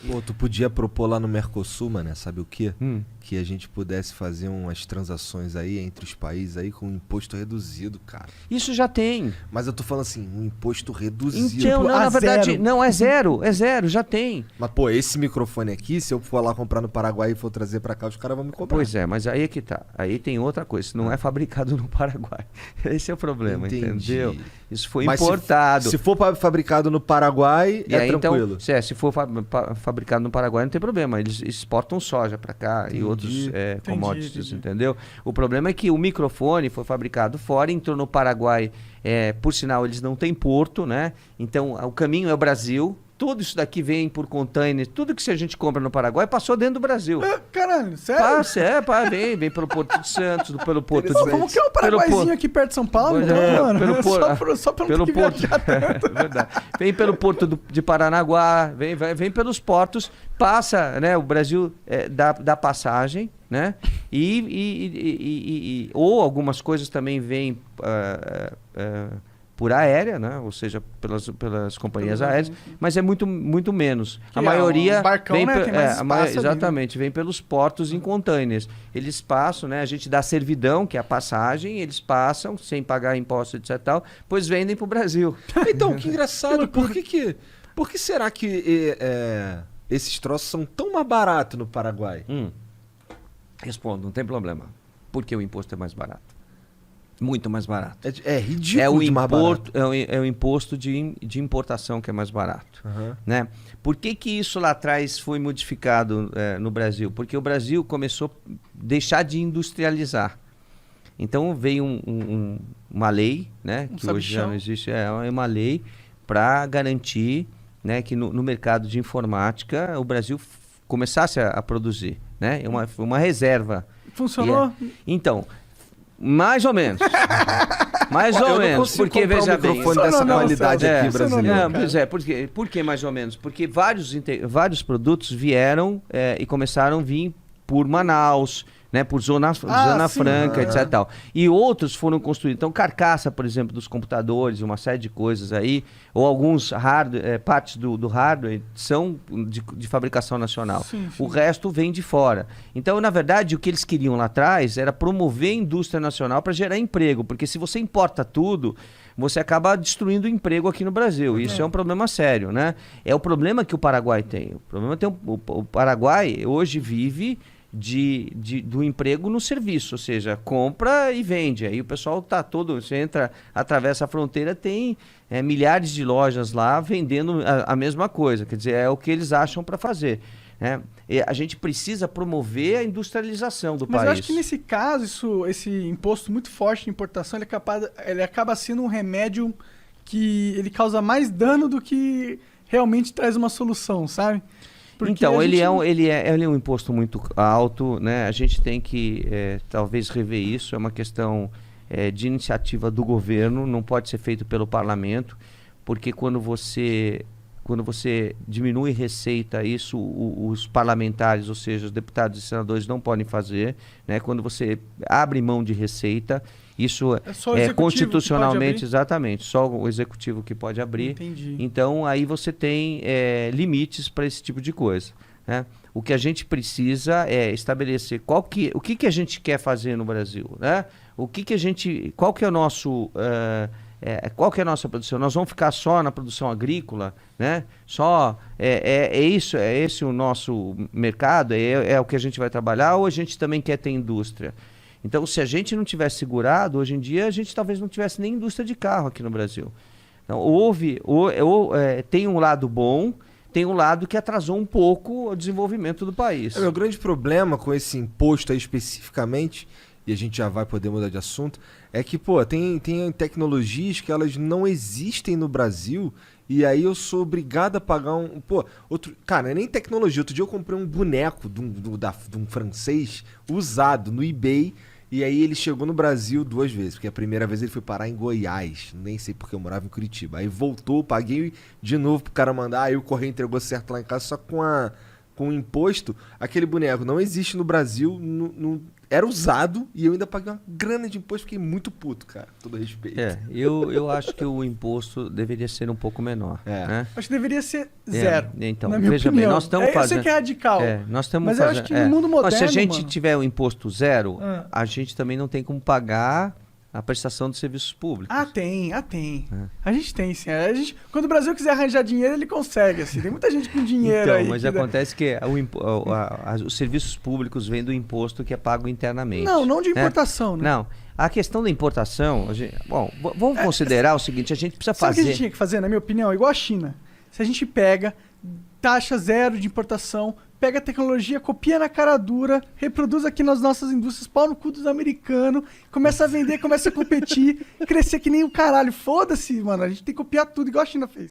Pô, tu podia propor lá no Mercosul, né? Sabe o quê? Que a gente pudesse fazer umas transações aí entre os países aí com um imposto reduzido, cara. Isso já tem. Mas eu tô falando assim, um imposto reduzido. Então, Tipo, não, na verdade, zero. não, é zero, já tem. Mas, pô, esse microfone aqui, se eu for lá comprar no Paraguai e for trazer pra cá, os caras vão me comprar. Pois é, mas aí é que tá. Aí tem outra coisa, isso não é fabricado no Paraguai. Esse é o problema, Entendi. entendeu? Isso foi Mas importado. Se for fabricado no Paraguai, E é aí, tranquilo. então, se for fabricado no Paraguai, não tem problema. Eles exportam soja para cá e outros commodities, entendeu? O problema é que o microfone foi fabricado fora, entrou no Paraguai. Por sinal, eles não têm porto, né? Então, o caminho é o Brasil. Tudo isso daqui vem por container. Tudo que a gente compra no Paraguai passou dentro do Brasil. Caralho, sério? Vem pelo Porto de Santos, pelo Porto de... Como que é um Paraguaizinho aqui perto de São Paulo? Mano? Só pelo Porto. É verdade. Vem pelo Porto de Paranaguá, vem pelos portos, passa, né? O Brasil dá passagem, né? Ou algumas coisas também vêm por aérea, né? Ou seja, pelas companhias aéreas, mas é muito, muito menos. A maioria um barcão, vem né? Tem mais espaço exatamente, vem pelos portos em containers. Eles passam, né? A gente dá servidão, que é a passagem, eles passam sem pagar imposto, etc. Tal, pois vendem para o Brasil. Então, que engraçado. Por que será que esses troços são tão mais baratos no Paraguai? Respondo, não tem problema. Porque o imposto é mais barato. Muito mais barato. É ridículo de mais barato. É o imposto de importação que é mais barato. Né? Por que isso lá atrás foi modificado no Brasil? Porque o Brasil começou a deixar de industrializar. Então veio uma lei, né, que hoje já não existe, é uma lei para garantir, né, que no mercado de informática o Brasil começasse a produzir. Né? Uma reserva. Funcionou? Então... Mais ou menos. Mais ou menos. Porque, veja bem... microfone dessa qualidade aqui brasileira. Por que mais ou menos? Porque vários produtos vieram e começaram a vir por Manaus, né, por Zona Franca, etc. Tal. E outros foram construídos. Então, carcaça, por exemplo, dos computadores, uma série de coisas aí, ou alguns partes do hardware são de fabricação nacional. Sim. O resto vem de fora. Então, na verdade, o que eles queriam lá atrás era promover a indústria nacional para gerar emprego, porque se você importa tudo, você acaba destruindo o emprego aqui no Brasil. Isso é um problema sério, né? É o problema que o Paraguai tem. O Paraguai hoje vive do emprego no serviço, ou seja, compra e vende. Aí o pessoal você entra, atravessa a fronteira, tem milhares de lojas lá vendendo a mesma coisa. Quer dizer, é o que eles acham para fazer. Né? A gente precisa promover a industrialização do país. Mas eu acho que nesse caso, esse imposto muito forte de importação, ele acaba sendo um remédio que ele causa mais dano do que realmente traz uma solução, sabe? Porque então, ele é um imposto muito alto, né? A gente tem que talvez rever isso, é uma questão de iniciativa do governo, não pode ser feito pelo parlamento, porque quando você diminui receita, isso os parlamentares, ou seja, os deputados e senadores não podem fazer, né? Quando você abre mão de receita, isso é constitucionalmente, exatamente, só o executivo que pode abrir. Entendi. Então, aí você tem limites para esse tipo de coisa. Né? O que a gente precisa é estabelecer o que a gente quer fazer no Brasil. Né? Qual que é o nosso... qual que é a nossa produção? Nós vamos ficar só na produção agrícola, né? É esse o nosso mercado? É o que a gente vai trabalhar, ou a gente também quer ter indústria? Então, se a gente não tivesse segurado, hoje em dia a gente talvez não tivesse nem indústria de carro aqui no Brasil. Então, tem um lado bom, tem um lado que atrasou um pouco o desenvolvimento do país. O grande problema com esse imposto aí especificamente, e a gente já vai poder mudar de assunto, é que, tem tecnologias que elas não existem no Brasil, e aí eu sou obrigado a pagar cara, não é nem tecnologia. Outro dia eu comprei um boneco de um francês usado no eBay, e aí ele chegou no Brasil 2 vezes, porque a primeira vez ele foi parar em Goiás, nem sei porque eu morava em Curitiba. Aí voltou, paguei de novo pro cara mandar, aí o correio entregou certo lá em casa, só com o imposto, aquele boneco não existe no Brasil, era usado e eu ainda paguei uma grana de imposto, fiquei muito puto, cara. Com todo respeito. Eu acho que o imposto deveria ser um pouco menor. Né? Acho que deveria ser zero. Então, na minha veja opinião. bem, nós estamos fazendo. Eu sei que é radical. Nós estamos mas fazendo. eu acho que no mundo moderno. Mas se a gente mano, tiver o imposto zero, a gente também não tem como pagar a prestação de serviços públicos. Tem. A gente tem, sim. Quando o Brasil quiser arranjar dinheiro, ele consegue, assim. Tem muita gente com dinheiro então, aí. Mas acontece que os serviços públicos vêm do imposto que é pago internamente. Não de importação, né? Não. A questão da importação, vamos considerar o seguinte, a gente precisa Sabe fazer... o que a gente tinha que fazer, na minha opinião? Igual a China. Se a gente pega taxa zero de importação, pega a tecnologia, copia na cara dura, reproduz aqui nas nossas indústrias, pau no cu dos americanos, começa a vender, começa a competir, crescer que nem o caralho. Foda-se, mano. A gente tem que copiar tudo igual a China fez.